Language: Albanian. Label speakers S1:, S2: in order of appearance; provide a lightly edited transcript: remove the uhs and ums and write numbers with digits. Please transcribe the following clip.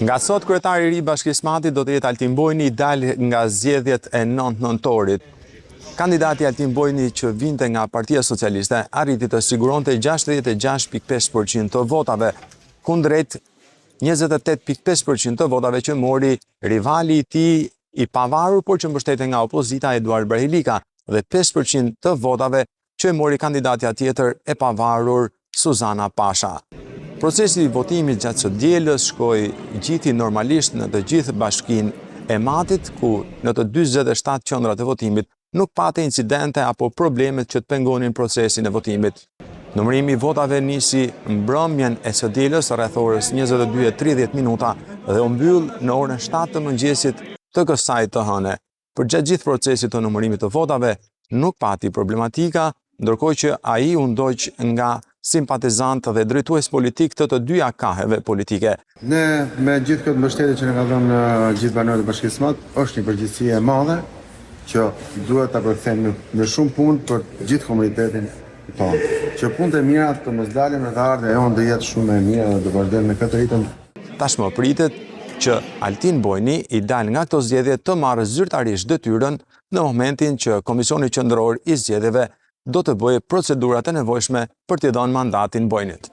S1: Nga sot, kryetari i ri i Bashkisë Mati do të jetë Altin Bojni, i dalë nga zgjedhjet e 9 nëntorit. Kandidati Altin Bojni, që vinte nga Partia Socialiste, arriti të siguronte 66.5% të votave, kundrejt 28.5% të votave që mori rivali i tij i pavarur, por që mbështete nga opozita Eduard Brahilika, dhe 5% të votave që mori kandidati tjetër e pavarur Suzana Pasha. Procesi i votimit gjatë së dielës shkoi gjithi normalisht në të gjithë bashkinë e Matit, ku në të 47 qendrat e votimit nuk pati incidente apo problemet që të pengonin procesin e votimit. Numërimi i votave nisi mbrëmjen e së dielës rreth orës 22:30 dhe u mbyll në orën 7 të mëngjesit të kësaj të hëne. Për gjatë gjithë procesit të numërimit të votave nuk pati problematika, ndërkohë që ai u ndoq nga simpatizant dhe drejtues politik të dyja kaheve politike.
S2: Ne me gjithë këtë mbështetje që ne ka dhënë gjithë banorët e Bashkisë Madhe, është një përgjegjësi e madhe që duhet ta përkthejmë në shumë punë për gjithë komunitetin tonë. Që punët e mira të mos dalin në të ardhmen e on të jetë shumë e mirë dhe të vazhdojmë në këtë ritëm.
S1: Tashmë pritet që Altin Bojni i dal nga këto zgjedhje të marrë zyrtarisht detyrën në momentin që Komisioni Qendror i Zgjedhjeve do të bëjë procedurat e nevojshme për t'i dhënë mandatin Bojnit.